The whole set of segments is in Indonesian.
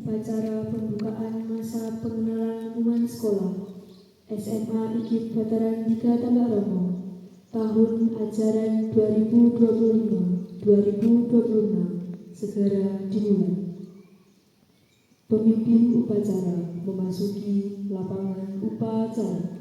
upacara pembukaan masa pengenalan lingkungan sekolah SMA IKIP Veteran 3 Tambak Romo tahun ajaran 2025-2026 segera dimulai. Pemimpin upacara memasuki lapangan upacara.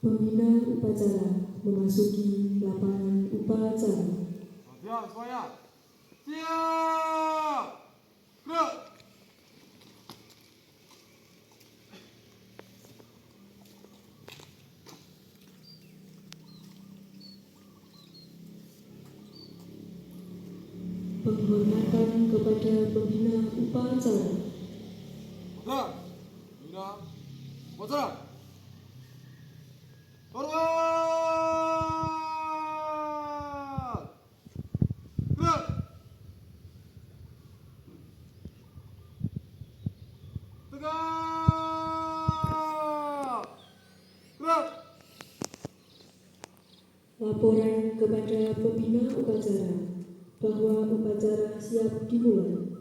Pembina upacara memasuki lapangan upacara. Siap semuanya. Siap. Gerak. Penghormatan kepada pembina upacara. Gerak. Pembina upacara. Hormat! Gerak! Tegak! Gerak! Laporan kepada pembina upacara bahwa upacara siap dimulai.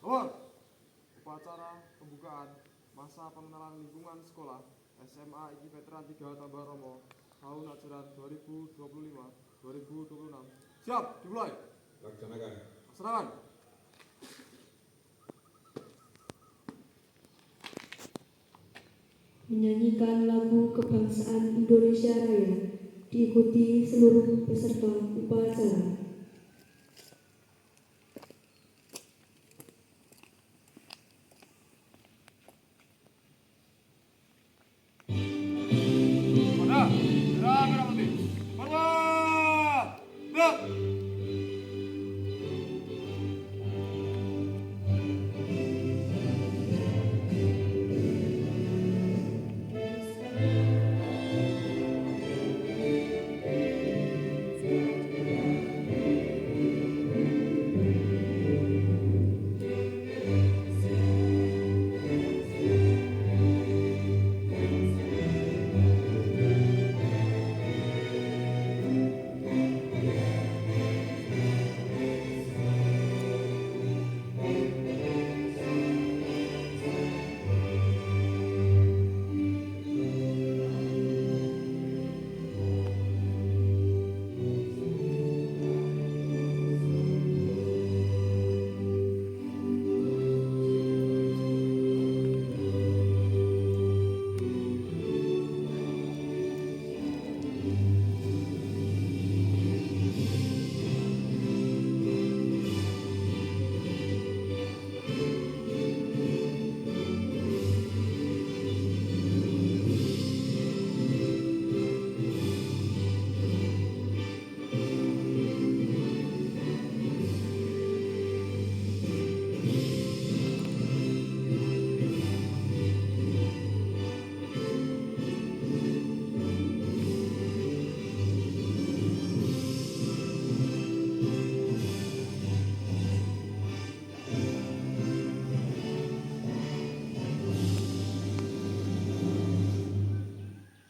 Awal. Upacara pembukaan masa pengenalan lingkungan sekolah SMA IKIP Veteran 3 Tambak Romo tahun ajaran 2025-2026. Siap, dimulai. Laksanakan. Laksanakan. Menyanyikan lagu kebangsaan Indonesia Raya diikuti seluruh peserta upacara. Pada, gerak merah putih. Hormat! Gerak!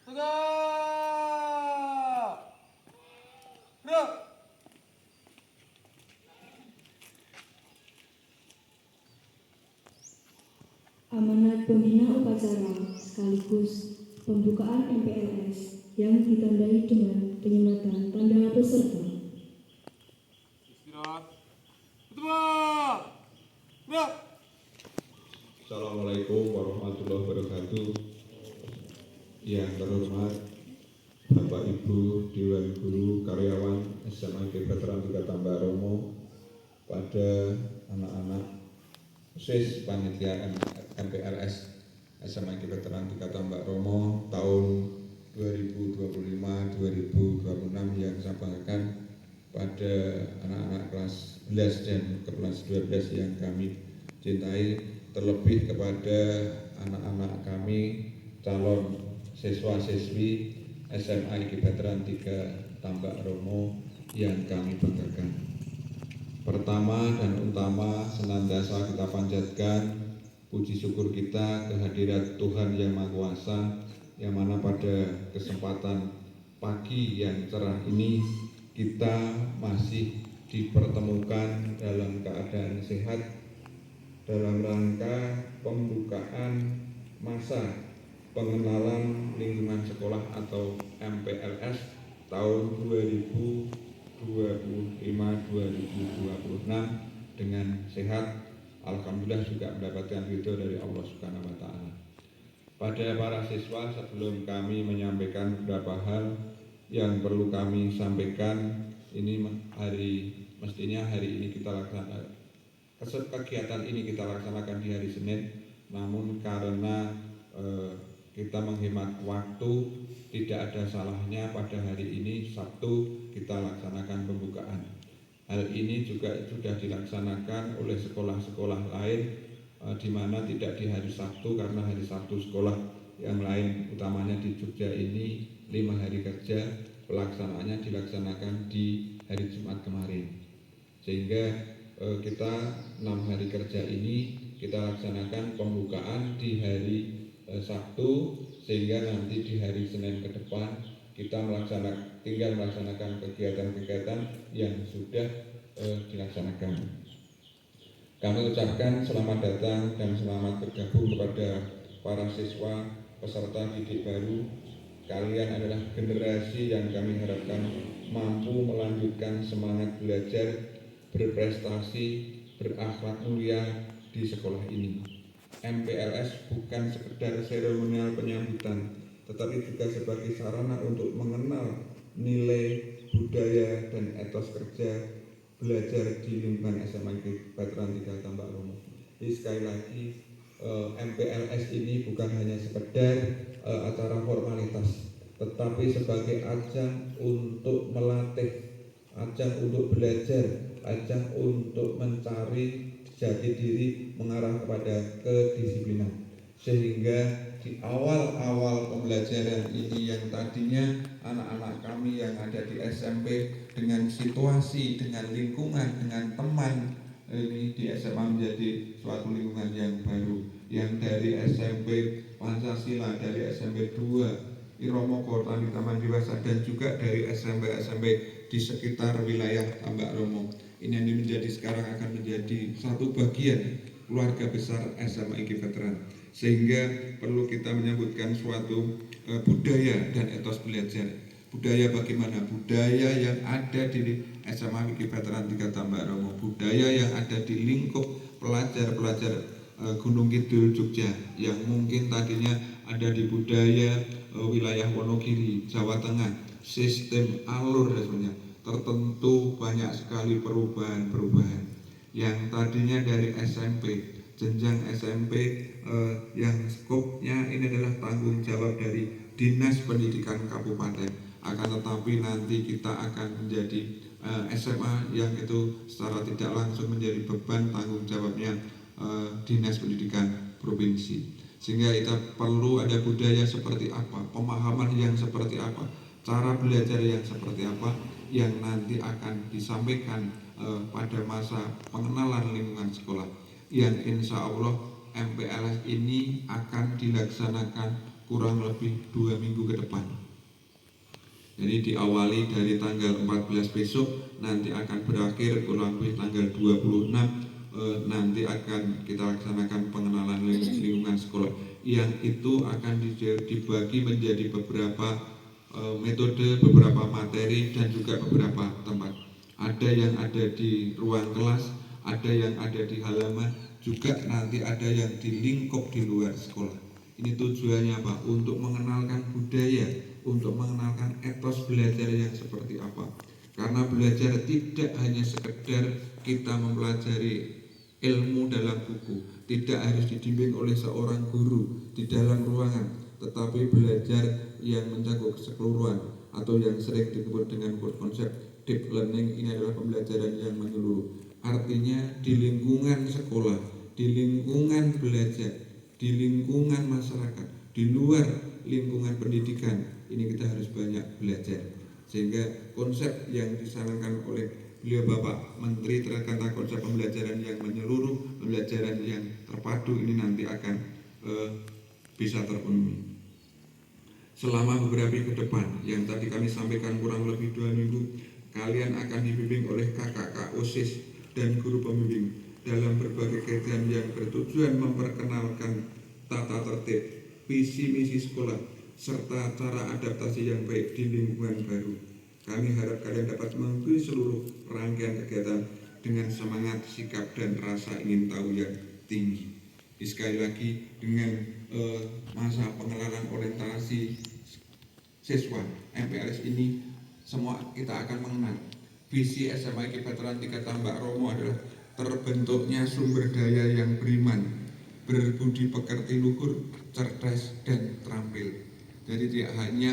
Tegak! Gerak! Amanat pembina upacara sekaligus pembukaan MPLS yang ditandai dengan penyematan tanda peserta. Istirahat. Bertembak! Gerak! Assalamualaikum warahmatullahi wabarakatuh. Yang terhormat Bapak Ibu Dewan Guru Karyawan SMA IKIP Veteran 3 Tambak Romo, pada anak-anak OSIS Panitia MPLS SMA IKIP Veteran 3 Tambak Romo tahun 2025-2026 yang saya banggakan, pada anak-anak kelas 11 dan kelas 12 yang kami cintai, terlebih kepada anak-anak kami calon siswa-siswi SMA IKIP Veteran 3 Tambak Romo yang kami banggakan. Pertama dan utama, senantiasa kita panjatkan puji syukur kita kehadirat Tuhan Yang Maha Kuasa, yang mana pada kesempatan pagi yang cerah ini kita masih dipertemukan dalam keadaan sehat dalam rangka pembukaan masa pengenalan lingkungan sekolah atau MPLS tahun 2025-2026 dengan sehat. Alhamdulillah juga mendapatkan ridho dari Allah Subhanahu wa Ta'ala. Pada para siswa, sebelum kami menyampaikan beberapa hal yang perlu kami sampaikan, ini mestinya hari ini kita laksanakan, kegiatan ini kita laksanakan di hari Senin, namun karena kita menghemat waktu, tidak ada salahnya pada hari ini Sabtu kita laksanakan pembukaan. Hal ini juga sudah dilaksanakan oleh sekolah-sekolah lain, di mana tidak di hari Sabtu, karena hari Sabtu sekolah yang lain utamanya di Jogja ini 5 hari kerja, pelaksanaannya dilaksanakan di hari Jumat kemarin, sehingga kita 6 hari kerja ini kita laksanakan pembukaan di hari Sabtu, sehingga nanti di hari Senin ke depan kita tinggal melaksanakan kegiatan-kegiatan yang sudah dilaksanakan. Kami ucapkan selamat datang dan selamat bergabung kepada para siswa peserta didik baru. Kalian adalah generasi yang kami harapkan mampu melanjutkan semangat belajar, berprestasi, berakhlak mulia di sekolah ini. MPLS bukan sekedar seremonial penyambutan, tetapi juga sebagai sarana untuk mengenal nilai, budaya, dan etos kerja belajar di lingkungan SMA Veteran 3 Tambak Romo. Jadi sekali lagi, MPLS ini bukan hanya sekedar acara formalitas, tetapi sebagai ajang untuk melatih, ajang untuk belajar, ajang untuk mencari jati diri mengarah kepada kedisiplinan, sehingga di awal-awal pembelajaran ini yang tadinya anak-anak kami yang ada di SMP dengan situasi, dengan lingkungan, dengan teman, ini di SMA menjadi suatu lingkungan yang baru, yang dari SMP Pancasila, dari SMP 2 Iromo Kota di Taman Dewasa, dan juga dari SMP-SMP di sekitar wilayah Tambak Romo. Ini yang menjadi sekarang akan menjadi satu bagian keluarga besar SMA IKI Veteran, sehingga perlu kita menyebutkan suatu budaya dan etos belajar. Budaya bagaimana? Budaya yang ada di SMA IKI Veteran 3 Tambak Romo, budaya yang ada di lingkup pelajar-pelajar Gunung Kidul Jogja, yang mungkin tadinya ada di budaya wilayah Wonogiri, Jawa Tengah, sistem alur dan sebagainya. Tertentu banyak sekali perubahan-perubahan yang tadinya dari SMP, jenjang SMP yang skopnya ini adalah tanggung jawab dari Dinas Pendidikan Kabupaten, akan tetapi nanti kita akan menjadi SMA yang itu secara tidak langsung menjadi beban tanggung jawabnya Dinas Pendidikan Provinsi, sehingga kita perlu ada budaya seperti apa, pemahaman yang seperti apa, cara belajar yang seperti apa, yang nanti akan disampaikan pada masa pengenalan lingkungan sekolah, yang insya Allah MPLS ini akan dilaksanakan kurang lebih 2 minggu ke depan. Jadi diawali dari tanggal 14 besok, nanti akan berakhir kurang lebih tanggal 26, nanti akan kita laksanakan pengenalan lingkungan sekolah, yang itu akan dibagi menjadi beberapa metode, beberapa materi, dan juga beberapa tempat. Ada yang ada di ruang kelas, ada yang ada di halaman, juga nanti ada yang di lingkup di luar sekolah. Ini tujuannya apa? Untuk mengenalkan budaya, untuk mengenalkan etos belajar yang seperti apa. Karena belajar tidak hanya sekedar kita mempelajari ilmu dalam buku, tidak harus dibimbing oleh seorang guru di dalam ruangan, tetapi belajar yang mencakup keseluruhan, atau yang sering disebut dengan konsep deep learning. Ini adalah pembelajaran yang menyeluruh. Artinya di lingkungan sekolah, di lingkungan belajar, di lingkungan masyarakat, di luar lingkungan pendidikan, ini kita harus banyak belajar. sehingga konsep yang disarankan oleh beliau Bapak Menteri terkait konsep pembelajaran yang menyeluruh, pembelajaran yang terpadu ini nanti akan bisa terpenuhi. Selama beberapa minggu ke depan yang tadi kami sampaikan kurang lebih 2 minggu, kalian akan dibimbing oleh kakak-kakak OSIS dan guru pembimbing dalam berbagai kegiatan yang bertujuan memperkenalkan tata tertib, visi misi sekolah, serta cara adaptasi yang baik di lingkungan baru. Kami harap kalian dapat mengikuti seluruh rangkaian kegiatan dengan semangat, sikap, dan rasa ingin tahu yang tinggi. Sekali lagi dengan masa pengenalan orientasi siswa MPLS ini, semua kita akan mengenal visi SMA IKIP Veteran 3 Tambak Romo adalah terbentuknya sumber daya yang beriman, berbudi pekerti luhur, cerdas, dan terampil. Jadi tidak hanya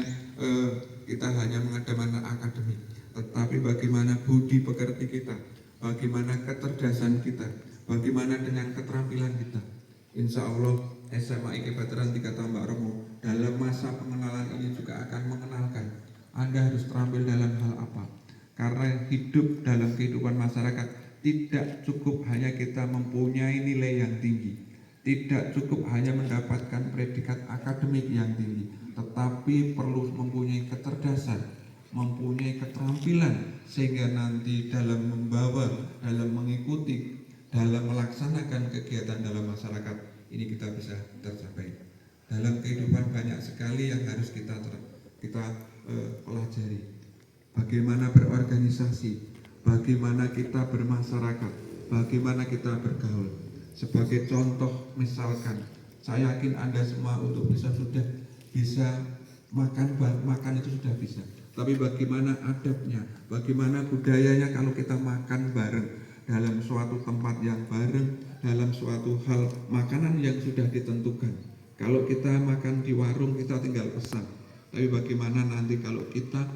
kita hanya mengadakan akademik, tetapi bagaimana budi pekerti kita, bagaimana kecerdasan kita, bagaimana dengan keterampilan kita. Insya Allah SMA IKIP Veteran 3 Tambak Romo dalam masa pengenalan ini juga akan mengenalkan Anda harus terampil dalam hal apa. Karena hidup dalam kehidupan masyarakat tidak cukup hanya kita mempunyai nilai yang tinggi, tidak cukup hanya mendapatkan predikat akademik yang tinggi, tetapi perlu mempunyai kecerdasan, mempunyai keterampilan, sehingga nanti dalam membawa, dalam mengikuti, dalam melaksanakan kegiatan dalam masyarakat ini kita bisa tercapai. Dalam kehidupan banyak sekali yang harus kita pelajari. Bagaimana berorganisasi, bagaimana kita bermasyarakat, bagaimana kita bergaul. Sebagai contoh misalkan, saya yakin Anda semua untuk sudah bisa makan itu sudah bisa. Tapi bagaimana adabnya, bagaimana budayanya kalau kita makan bareng dalam suatu tempat yang bareng, dalam suatu hal makanan yang sudah ditentukan. Kalau kita makan di warung kita tinggal pesan. Tapi bagaimana nanti kalau kita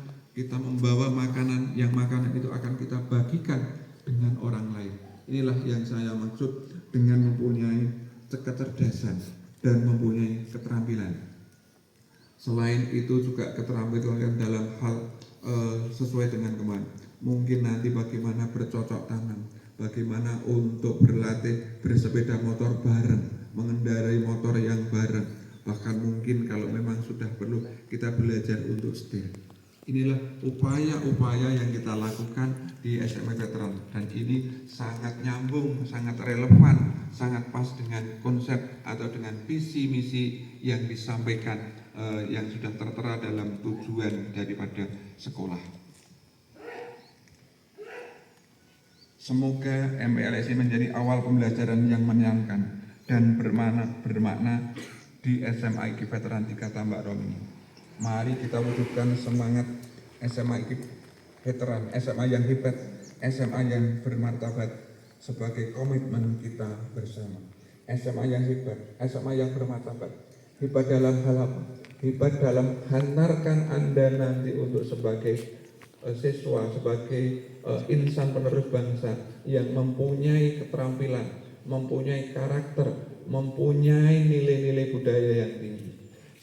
membawa makanan yang makanan itu akan kita bagikan dengan orang lain. Inilah yang saya maksud dengan mempunyai kecerdasan dan mempunyai keterampilan. Selain itu juga keterampilan dalam hal sesuai dengan kemampuan. Mungkin nanti bagaimana bercocok tanam, bagaimana untuk berlatih bersepeda motor bareng, mengendarai motor yang bareng, bahkan mungkin kalau memang sudah perlu kita belajar untuk setir. Inilah upaya-upaya yang kita lakukan di SMA Veteran, dan ini sangat nyambung, sangat relevan, sangat pas dengan konsep atau dengan visi misi yang disampaikan yang sudah tertera dalam tujuan daripada sekolah. Semoga MPLS ini menjadi awal pembelajaran yang menyenangkan dan bermakna di SMA IKIP Veteran 3 Tambak Romo ini. Mari kita wujudkan semangat SMA IKIP Veteran, SMA yang hebat, SMA yang bermartabat sebagai komitmen kita bersama. SMA yang hebat, SMA yang bermartabat. Hebat dalam hal apa? Hebat dalam hantarkan Anda nanti untuk sebagai siswa, sebagai insan penerus bangsa yang mempunyai keterampilan, mempunyai karakter, mempunyai nilai-nilai budaya yang tinggi.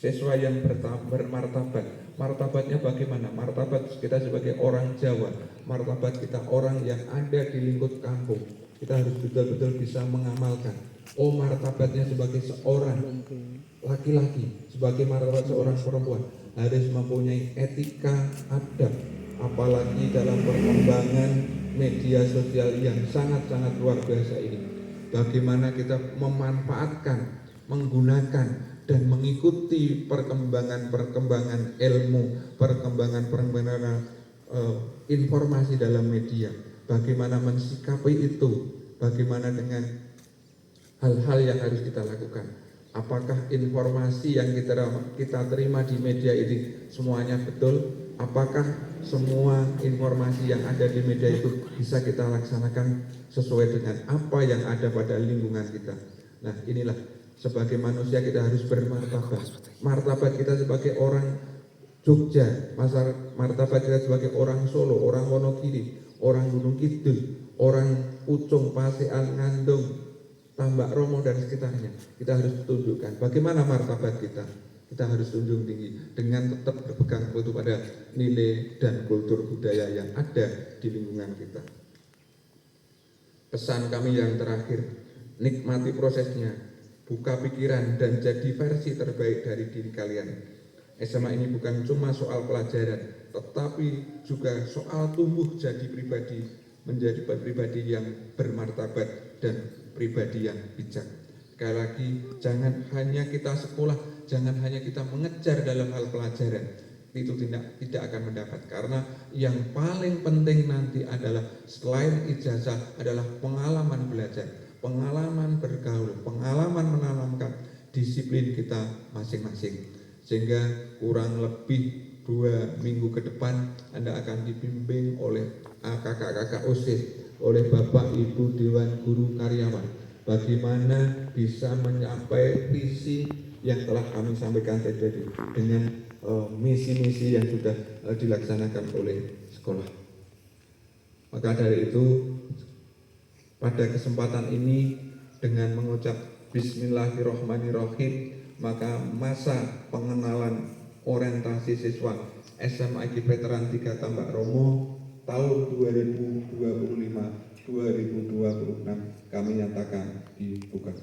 Siswa yang bermartabat. Martabatnya bagaimana? Martabat kita sebagai orang Jawa, martabat kita orang yang ada di lingkup kampung. Kita harus betul-betul bisa mengamalkan. Oh, martabatnya sebagai seorang laki-laki, sebagai martabat seorang perempuan harus mempunyai etika, adab, apalagi dalam perkembangan media sosial yang sangat-sangat luar biasa ini. Bagaimana kita memanfaatkan, menggunakan, dan mengikuti perkembangan ilmu, perkembangan informasi dalam media. Bagaimana mensikapi itu, bagaimana dengan hal-hal yang harus kita lakukan. Apakah informasi yang kita terima di media ini semuanya betul? Apakah semua informasi yang ada di media itu bisa kita laksanakan sesuai dengan apa yang ada pada lingkungan kita? Nah, inilah sebagai manusia kita harus bermartabat. Martabat kita sebagai orang Jogja, martabat kita sebagai orang Solo, orang Wonogiri, orang Gunung Kidul, orang Pucung, Pasean, Ngandung, Tambak Romo dan sekitarnya. Kita harus tunjukkan bagaimana martabat kita. kita harus junjung tinggi dengan tetap berpegang teguh pada nilai dan kultur budaya yang ada di lingkungan kita. Pesan kami yang terakhir, nikmati prosesnya, buka pikiran dan jadi versi terbaik dari diri kalian. SMA ini bukan cuma soal pelajaran, tetapi juga soal tumbuh jadi pribadi, menjadi pribadi yang bermartabat dan pribadi yang bijak. Sekali lagi, jangan hanya kita sekolah, jangan hanya kita mengejar dalam hal pelajaran, itu tidak akan mendapat, karena yang paling penting nanti adalah selain ijazah adalah pengalaman belajar, pengalaman bergaul, pengalaman menanamkan disiplin kita masing-masing, sehingga kurang lebih 2 minggu ke depan Anda akan dibimbing oleh kakak-kakak OSIS, oleh Bapak Ibu Dewan Guru Karyawan, bagaimana bisa mencapai visi yang telah kami sampaikan tadi dengan misi-misi yang sudah dilaksanakan oleh sekolah. Maka dari itu, pada kesempatan ini dengan mengucap Bismillahirrahmanirrahim, maka masa pengenalan orientasi siswa SMA IGI Veteran 3 Tambak Romo tahun 2025-2026 kami nyatakan dibuka.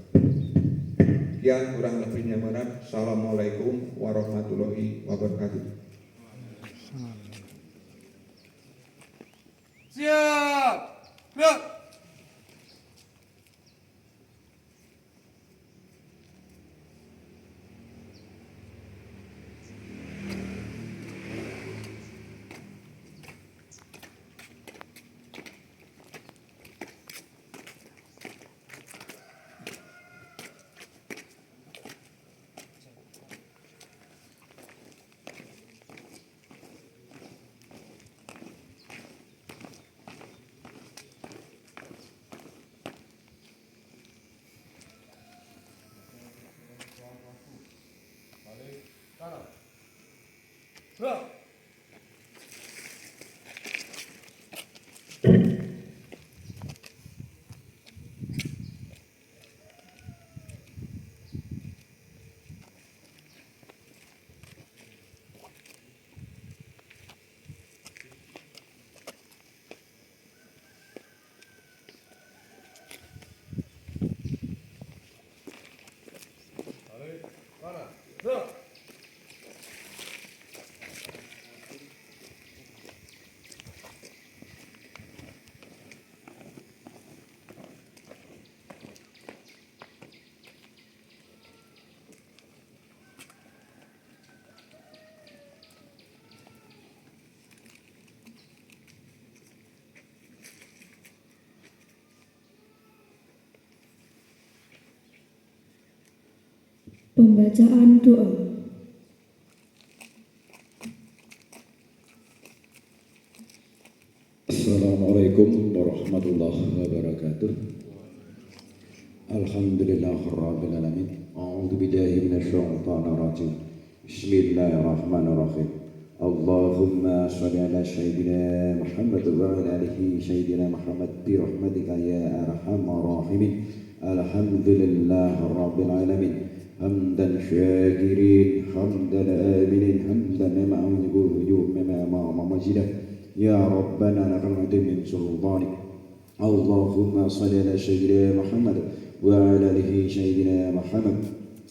Sekian, kurang lebihnya mohon maaf. Assalamualaikum warahmatullahi wabarakatuh. Siap. Gerak. Gerak. Gerak. Pembacaan doa. Assalamualaikum warahmatullahi wabarakatuh. Alhamdulillahirabbil alamin. A'udzu billahi minasyaitonir rajim. Bismillahirrahmanirrahim. Allahumma shalli ala sayyidina Muhammad wa ala alihi sayyidina Muhammad bi rahmatika ya arhamar rahimin. Alhamdulillahirabbil alamin. Hamdan syakirin, hamdan aminin, hamdan ma'udhu ma'ama majidah. Ya Rabbana lakal hamdu min sultanik. Allahumma salli ala sayyidina Muhammad wa ala alihi sayyidina Muhammad.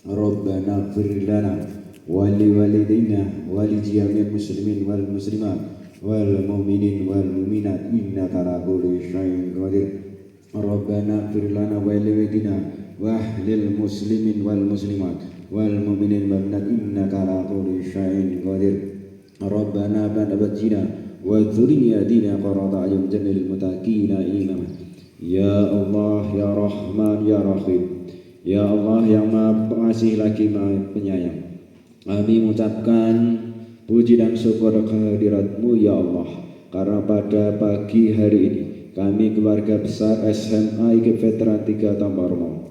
Rabbana ighfir lana wa li walidayna wa li jami'il muslimin wal muslimat wal mu'minin wal mu'minat innaka ala kulli syai'in qadir. Rabbana ighfir lana wa li walidayna wa ahlil muslimin wal muslimat wal mu'minin wal mu'minat innaka ala kulli syai'in qadir. Rabbana ba'dina wa dzurriyyatina qurrata a'yun waj'alna lil muttaqina imama. Ya Allah, ya Rahman, ya Rahim. Ya Allah yang Maha Pengasih lagi Maha Penyayang, kami mengucapkan puji dan syukur kehadirat-Mu ya Allah, karena pada pagi hari ini kami keluarga besar SMA IGI Veteran 3 Tambak Romo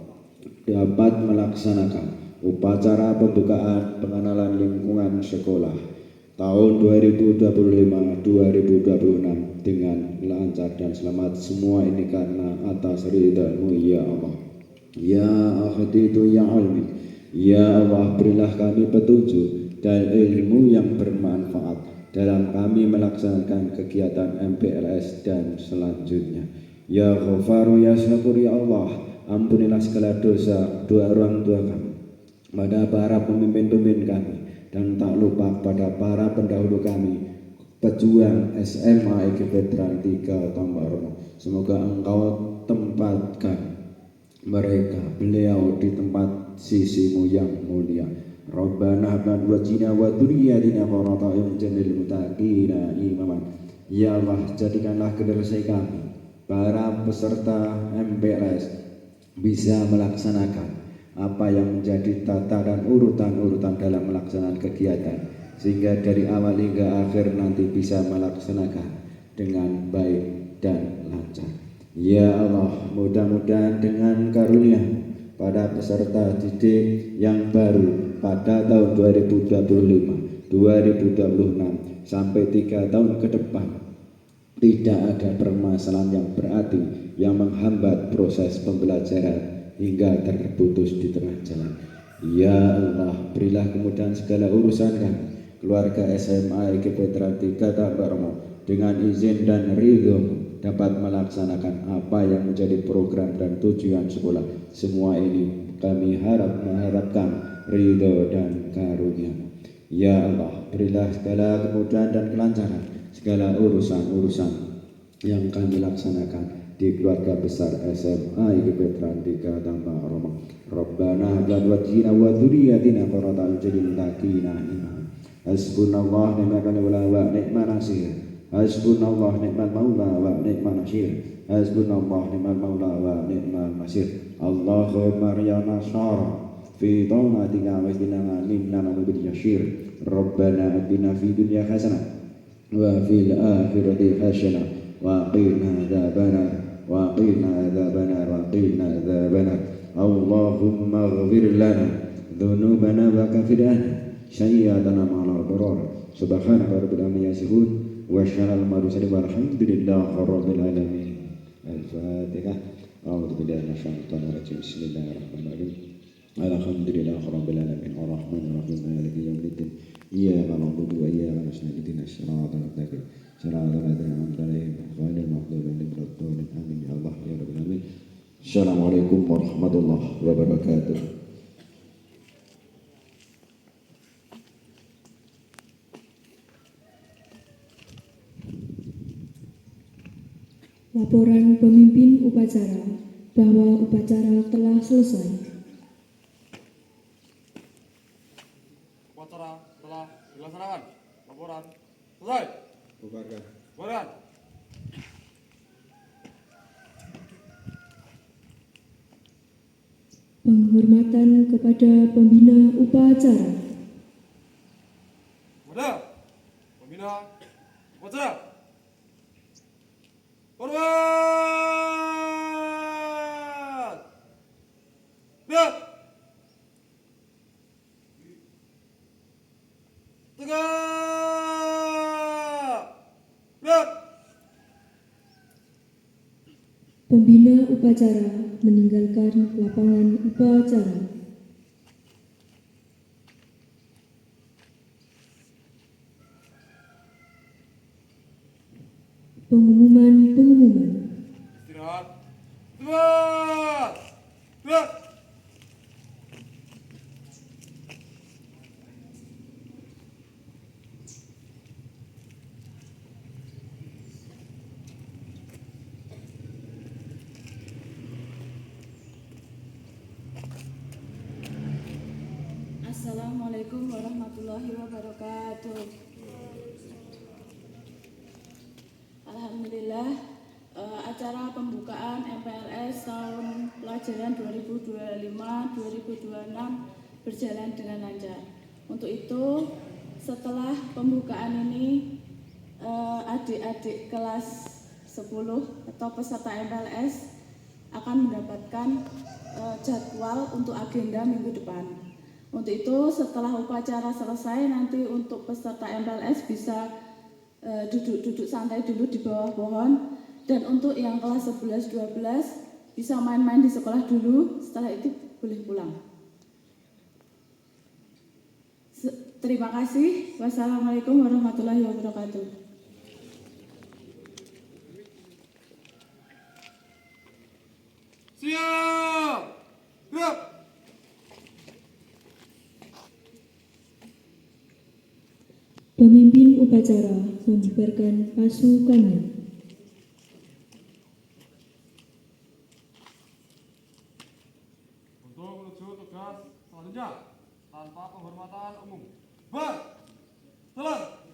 dapat melaksanakan upacara pembukaan pengenalan lingkungan sekolah tahun 2025-2026 dengan lancar dan selamat. Semua ini karena atas ridha-Mu ya Allah. Ya ahaditu ya almi, Ya Allah, berilah kami petunjuk dan ilmu yang bermanfaat dalam kami melaksanakan kegiatan MPLS dan selanjutnya. Ya Ghafaru ya Syakur ya Allah, ampunilah segala dosa doa orang tua kami, pada para pemimpin-pemimpin kami, dan tak lupa pada para pendahulu kami, pejuang SMA IGP Veteran 3 Tambak Remo. Semoga Engkau tempatkan mereka beliau di tempat sisimu yang mulia. Rabbana hab lana wajina wa dzurriyyatina qurrata a'yun waj'alna muttaqina imama. Ya Allah, jadikanlah generasi kami para peserta MPLS bisa melaksanakan apa yang menjadi tata dan urutan-urutan dalam melaksanakan kegiatan, sehingga dari awal hingga akhir nanti bisa melaksanakan dengan baik dan lancar. Ya Allah, mudah-mudahan dengan karunia pada peserta didik yang baru pada tahun 2025, 2026 sampai 3 tahun ke depan tidak ada permasalahan yang berarti yang menghambat proses pembelajaran hingga terputus di tengah jalan. Ya Allah, berilah kemudahan segala urusan kami, keluarga SMA IGP Veteran 3 Tambak Remo, dengan izin dan ridho dapat melaksanakan apa yang menjadi program dan tujuan sekolah. Semua ini kami mengharapkan ridho dan karunia. Ya Allah, berilah segala kemudahan dan kelancaran segala urusan-urusan yang kami laksanakan di keluarga besar SMA IGP Veteran 3 Tambak Remo. Rabbana hab lana wajina wa dzurriyyatina qurrata a'yun waj'alna imama. Hasbunallah ni'mal wakil wa ni'man nasir. Hasbunallah ni'mal maula wa ni'man nasir. Hasbunallah ni'mal maula wa ni'man nasir. Allahumma ya nasara fi ta'atika wa ihdina minna bil yashir. Rabbana atina fid dunya hasanah wa fil akhirati hasanah wa qina adzabannar wa qina adzabannar wa qina adzabannar. Allahumma ighfir lana dzunubana wa kaffir anna sayyi'atana ma'al abrar. Subhanaka rabbil alamin yasifun wa syarrul mursalin walhamdulillahi rabbil alamin. Al-Fatihah. A'udzu billahi minasyaitonir rajim. Bismillahirrahmanirrahim. Alhamdulillahi rabbil alamin arrahmanir rahim maliki yaumiddin. Iyyaka na'budu wa iyyaka nasta'in ihdinas siratal mustaqim siratal ladzina an'amta 'alaihim ghairil maghdubi 'alaihim waladdallin. Amin ya Allah ya rabbal alamin. Assalamualaikum warahmatullahi wabarakatuh. Laporan pemimpin upacara bahwa upacara telah selesai. Upacara telah dilaksanakan. Laporan selesai. Bubarkan. Penghormatan kepada pembina upacara. Kepada pembina upacara. Hormat. Biar. Tegak. Biar. Pembina upacara meninggalkan lapangan upacara. Pengumuman. Istirahat. Istirahat. Biar. Assalamualaikum warahmatullahi wabarakatuh. Alhamdulillah, acara pembukaan MPLS tahun pelajaran 2025-2026 berjalan dengan lancar. Untuk itu, setelah pembukaan ini, adik-adik kelas 10 atau peserta MPLS akan mendapatkan jadwal untuk agenda minggu depan. Untuk itu, setelah upacara selesai, nanti untuk peserta MPLS bisa duduk-duduk santai dulu di bawah pohon. Dan untuk yang kelas 11-12 bisa main-main di sekolah dulu, setelah itu boleh pulang. Terima kasih. Wassalamualaikum warahmatullahi wabarakatuh. Siap! Gerak! Pemimpin upacara membubarkan pasukannya. Untuk menuju tugas selanjutnya tanpa penghormatan umum. Bar! Jalan!